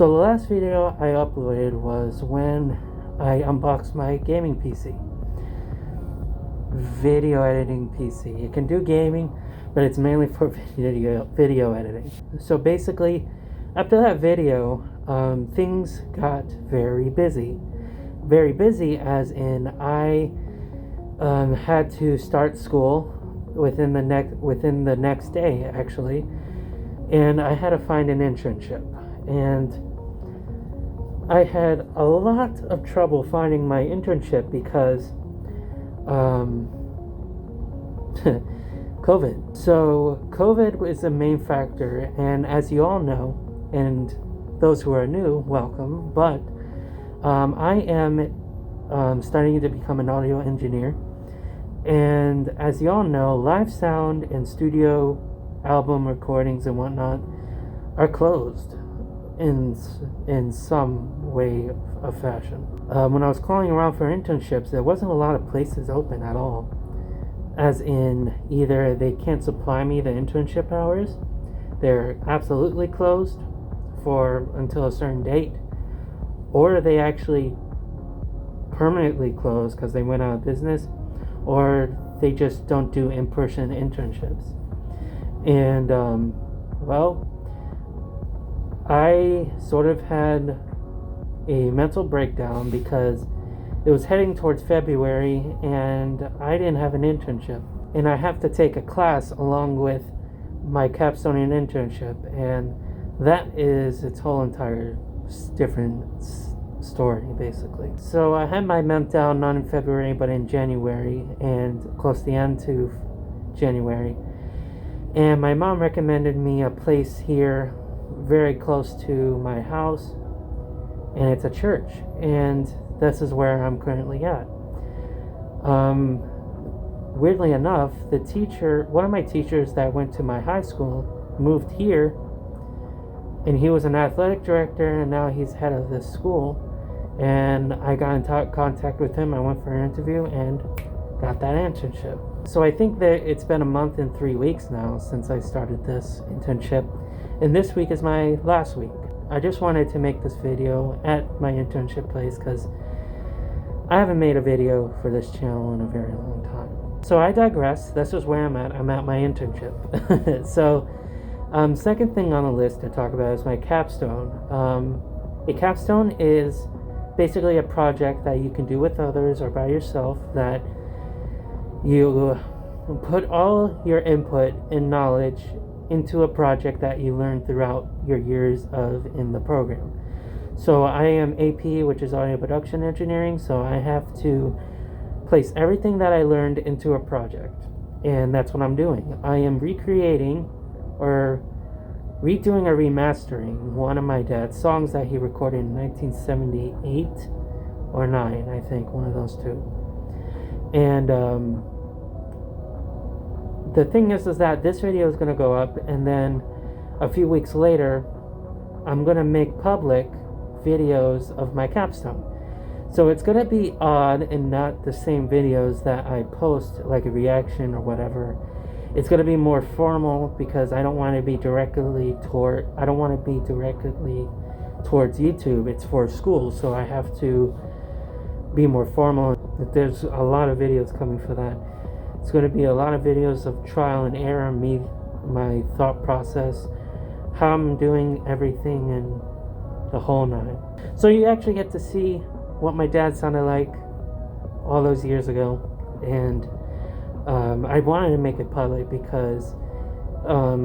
So the last video I uploaded was when I unboxed my gaming PC. Video editing PC. It can do gaming, but it's mainly for video editing. So basically, after that video, things got very busy. Very busy as in I had to start school within the next day, actually. And I had to find an internship. And I had a lot of trouble finding my internship because COVID. So COVID was a main factor, and as you all know, and those who are new, welcome, but I am starting to become an audio engineer, and as you all know, live sound and studio album recordings and whatnot are closed in some way of fashion. When I was calling around for internships, there wasn't a lot of places open at all. As in, either they can't supply me the internship hours, they're absolutely closed until a certain date, or they actually permanently closed because they went out of business, or they just don't do in-person internships. And well, I sort of had a mental breakdown because it was heading towards February and I didn't have an internship, and I have to take a class along with my capstone and internship, and that is its whole entire different story, basically. So I had my meltdown not in February but in January, and close to the end to January, and my mom recommended me a place here very close to my house, and it's a church, and this is where I'm currently at. Weirdly enough, one of my teachers that went to my high school moved here, and he was an athletic director, and now he's head of this school, and I got in contact with him. I went for an interview and got that internship. So I think that it's been a month and 3 weeks now since I started this internship, and this week is my last week. I just wanted to make this video at my internship place because I haven't made a video for this channel in a very long time. So I digress. This is where I'm at. I'm at my internship. So second thing on the list to talk about is my capstone. A capstone is basically a project that you can do with others or by yourself, that you put all your input and knowledge into a project that you learned throughout your years in the program. So I am AP, which is audio production engineering, so I have to place everything that I learned into a project, and that's what I'm doing. I am recreating or redoing or remastering one of my dad's songs that he recorded in 1978 or 9, I think, one of those two. And the thing is that this video is going to go up, and then a few weeks later I'm going to make public videos of my capstone. So it's going to be odd and not the same videos that I post, like a reaction or whatever. It's going to be more formal because I don't want to be directly towards YouTube. It's for school, so I have to be more formal. There's a lot of videos coming for that. It's going to be a lot of videos of trial and error, me, my thought process, how I'm doing everything, and the whole nine. So you actually get to see what my dad sounded like all those years ago, and I wanted to make it public because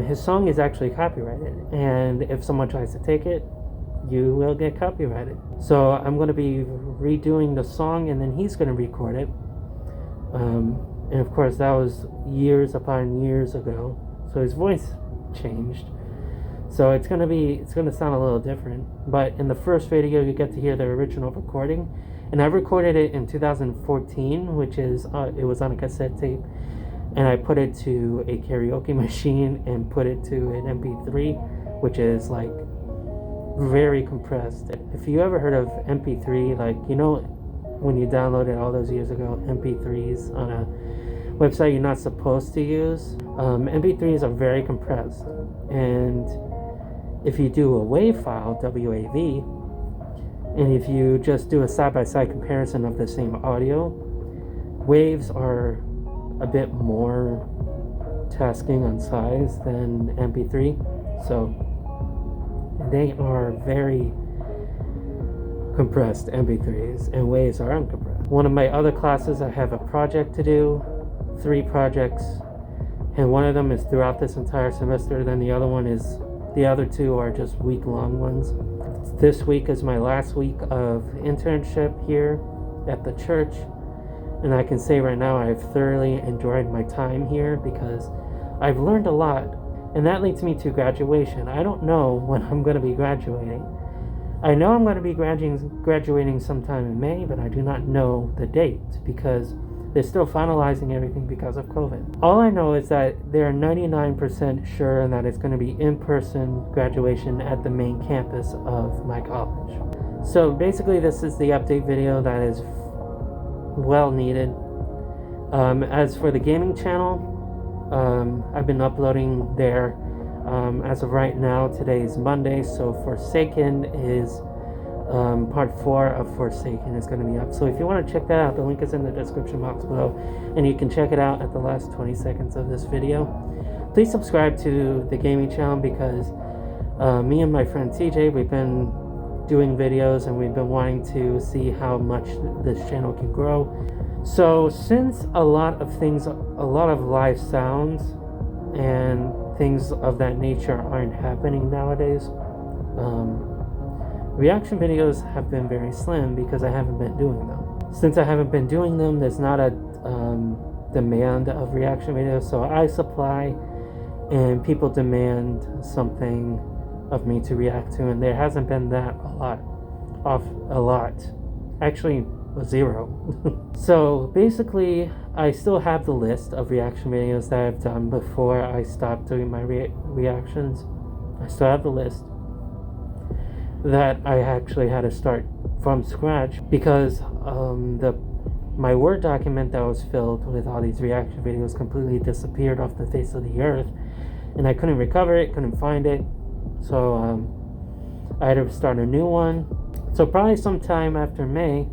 his song is actually copyrighted, and if someone tries to take it, you will get copyrighted. So I'm going to be redoing the song, and then he's going to record it. And of course, that was years upon years ago, so his voice changed. So it's gonna sound a little different. But in the first video, you get to hear the original recording, and I recorded it in 2014, which is it was on a cassette tape, and I put it to a karaoke machine and put it to an MP3, which is like very compressed. If you ever heard of MP3, like, you know, when you downloaded all those years ago MP3s on a website you're not supposed to use, MP3s are very compressed, and if you do a WAV file, WAV, and if you just do a side-by-side comparison of the same audio, waves are a bit more tasking on size than MP3, so they are very compressed MP3s, and waves are uncompressed. One of my other classes, I have a project to do, 3 projects, and one of them is throughout this entire semester, then the other 2 are just week-long ones. This week is my last week of internship here at the church, and I can say right now I've thoroughly enjoyed my time here because I've learned a lot, and that leads me to graduation. I don't know when I'm going to be graduating. I know I'm going to be graduating sometime in May, but I do not know the date because they're still finalizing everything because of COVID. All I know is that they're 99% sure that it's going to be in-person graduation at the main campus of my college. So basically this is the update video that is well needed. As for the gaming channel, I've been uploading there. As of right now, today is Monday, so Forsaken is part 4 of Forsaken is going to be up. So if you want to check that out, the link is in the description box below, and you can check it out at the last 20 seconds of this video. Please subscribe to the gaming channel because me and my friend TJ, we've been doing videos and we've been wanting to see how much this channel can grow. So since a lot of live sounds and things of that nature aren't happening nowadays, reaction videos have been very slim because I haven't been doing them. Since I haven't been doing them, there's not a demand of reaction videos, so I supply and people demand something of me to react to, and there hasn't been that a lot. Actually, 0. So basically, I still have the list of reaction videos that I've done before I stopped doing my reactions. I still have the list that I actually had to start from scratch because my Word document that was filled with all these reaction videos completely disappeared off the face of the earth, and I couldn't recover it, couldn't find it, so I had to start a new one. So probably sometime after May,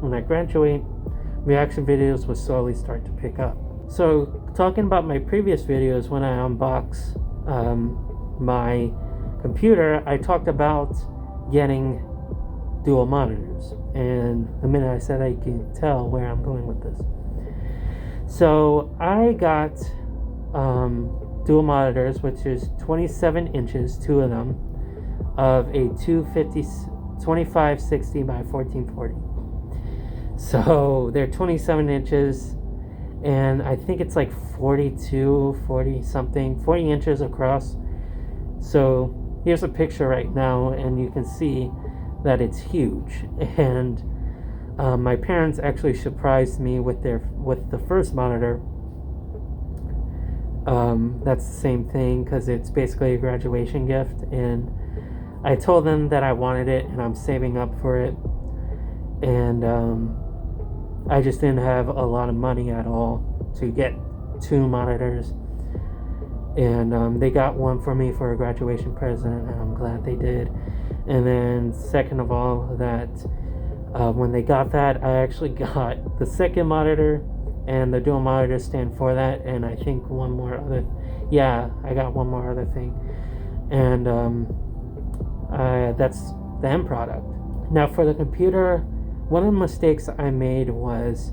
when I graduate, reaction videos will slowly start to pick up. So talking about my previous videos, when I unbox my computer, I talked about getting dual monitors, and the minute I said I can tell where I'm going with this. So I got dual monitors, which is 27 inches, 2 of them, of a 2560 by 1440. So they're 27 inches, and I think it's like 40 inches across. So here's a picture right now, and you can see that it's huge. And my parents actually surprised me with the first monitor. That's the same thing because it's basically a graduation gift, and I told them that I wanted it and I'm saving up for it, and I just didn't have a lot of money at all to get 2 monitors, and they got one for me for a graduation present, and I'm glad they did. And then second of all, that when they got that, I actually got the second monitor and the dual monitor stand for that, and I think one more other, I got one more other thing, and that's the end product. Now for the computer, one of the mistakes I made was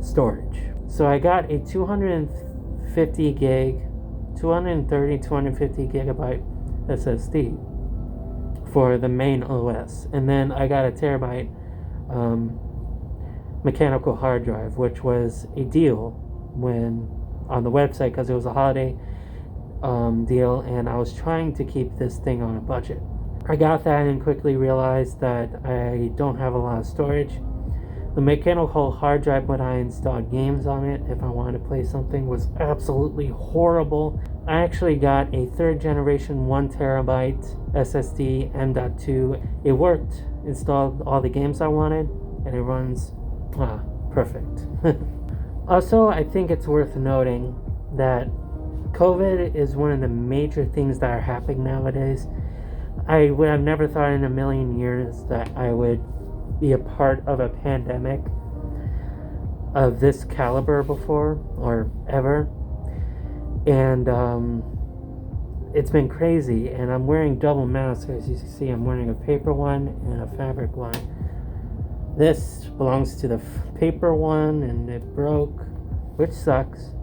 storage. So I got a 250 gigabyte SSD for the main OS, and then I got a terabyte mechanical hard drive, which was a deal when on the website because it was a holiday deal, and I was trying to keep this thing on a budget. I got that and quickly realized that I don't have a lot of storage. The mechanical hard drive, when I installed games on it, if I wanted to play something, was absolutely horrible. I actually got a 3rd generation 1 terabyte SSD M.2. It worked, installed all the games I wanted, and it runs perfect. Also, I think it's worth noting that COVID is one of the major things that are happening nowadays. I would have never thought in a million years that I would be a part of a pandemic of this caliber before or ever. And it's been crazy, and I'm wearing double masks. As you can see, I'm wearing a paper one and a fabric one. This belongs to the paper one, and it broke, which sucks.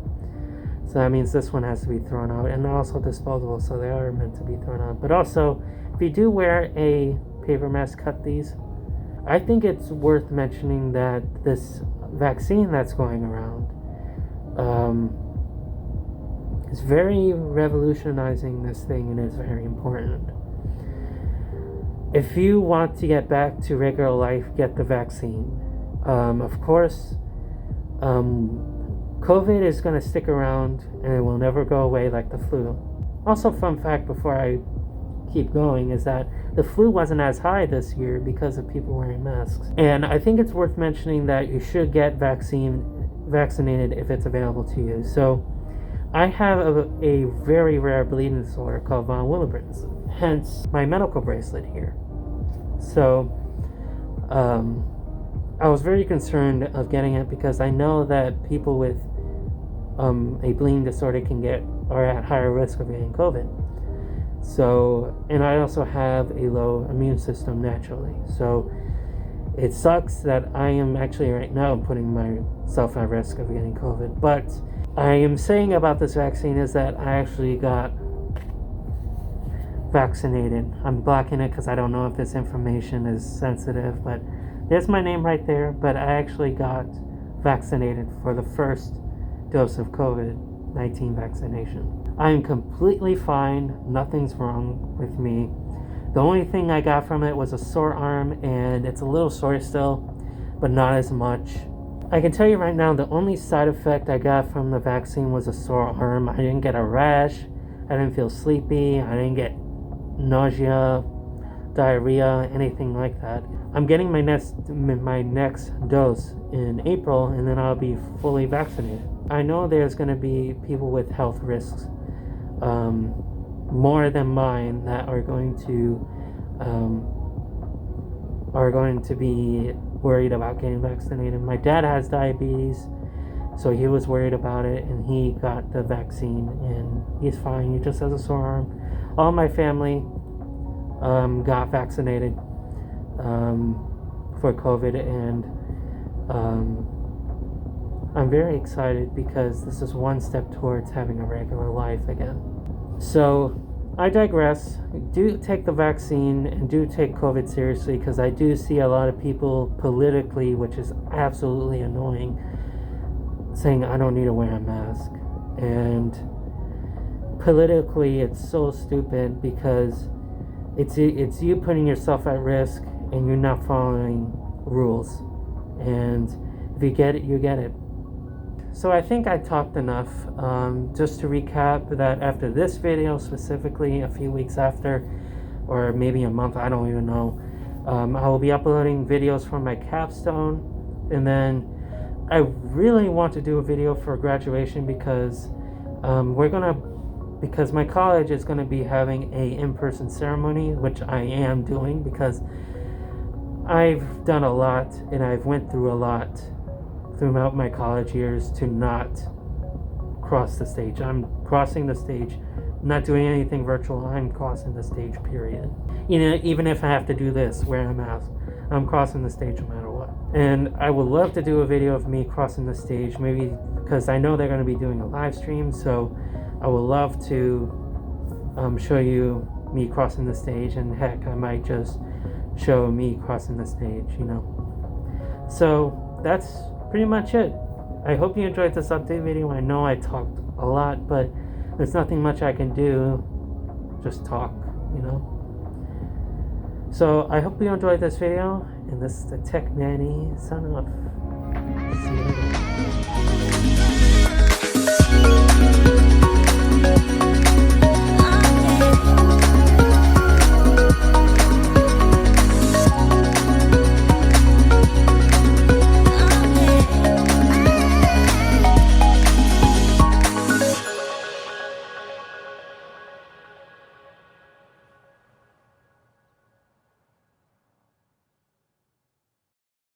So that means this one has to be thrown out, and they're also disposable, so they are meant to be thrown out. But also, if you do wear a paper mask, cut these. I think it's worth mentioning that this vaccine that's going around is very revolutionizing this thing, and is very important. If you want to get back to regular life, get the vaccine. Of course, COVID is going to stick around, and it will never go away like the flu. Also, fun fact before I keep going is that the flu wasn't as high this year because of people wearing masks. And I think it's worth mentioning that you should get vaccinated if it's available to you. So I have a very rare bleeding disorder called von Willebrand's, hence my medical bracelet here. So I was very concerned of getting it because I know that people with a bleeding disorder are at higher risk of getting COVID. So, and I also have a low immune system naturally. So it sucks that I am actually right now putting myself at risk of getting COVID. But I am saying about this vaccine is that I actually got vaccinated. I'm blocking it because I don't know if this information is sensitive, but there's my name right there. But I actually got vaccinated for the first dose of COVID-19 vaccination. I am completely fine. Nothing's wrong with me. The only thing I got from it was a sore arm, and it's a little sore still, but not as much. I can tell you right now, the only side effect I got from the vaccine was a sore arm. I didn't get a rash. I didn't feel sleepy. I didn't get nausea, diarrhea, anything like that. I'm getting my next dose in April, and then I'll be fully vaccinated. I know there's going to be people with health risks, more than mine, that are going to be worried about getting vaccinated. My dad has diabetes, so he was worried about it, and he got the vaccine, and he's fine. He just has a sore arm. All my family got vaccinated for COVID, and I'm very excited because this is one step towards having a regular life again. So I digress. Do take the vaccine and do take COVID seriously, because I do see a lot of people politically, which is absolutely annoying, saying I don't need to wear a mask. And politically, it's so stupid because it's you putting yourself at risk and you're not following rules. And if you get it, you get it. So I think I talked enough. Just to recap, that after this video specifically, a few weeks after, or maybe a month, I don't even know, I will be uploading videos for my capstone. And then I really want to do a video for graduation because because my college is going to be having a in-person ceremony, which I am doing because I've done a lot and I've went through a lot throughout my college years to not cross the stage. I'm crossing the stage, not doing anything virtual. I'm crossing the stage, period. You know, even if I have to do this, wear a mask, I'm crossing the stage no matter what. And I would love to do a video of me crossing the stage, maybe because I know they're going to be doing a live stream, so I would love to show you me crossing the stage, and heck, I might just show me crossing the stage, you know. So that's pretty much it. I hope you enjoyed this update video. I know I talked a lot, but there's nothing much I can do. Just talk, you know. So I hope you enjoyed this video, and this is the Techman signing off. See you later.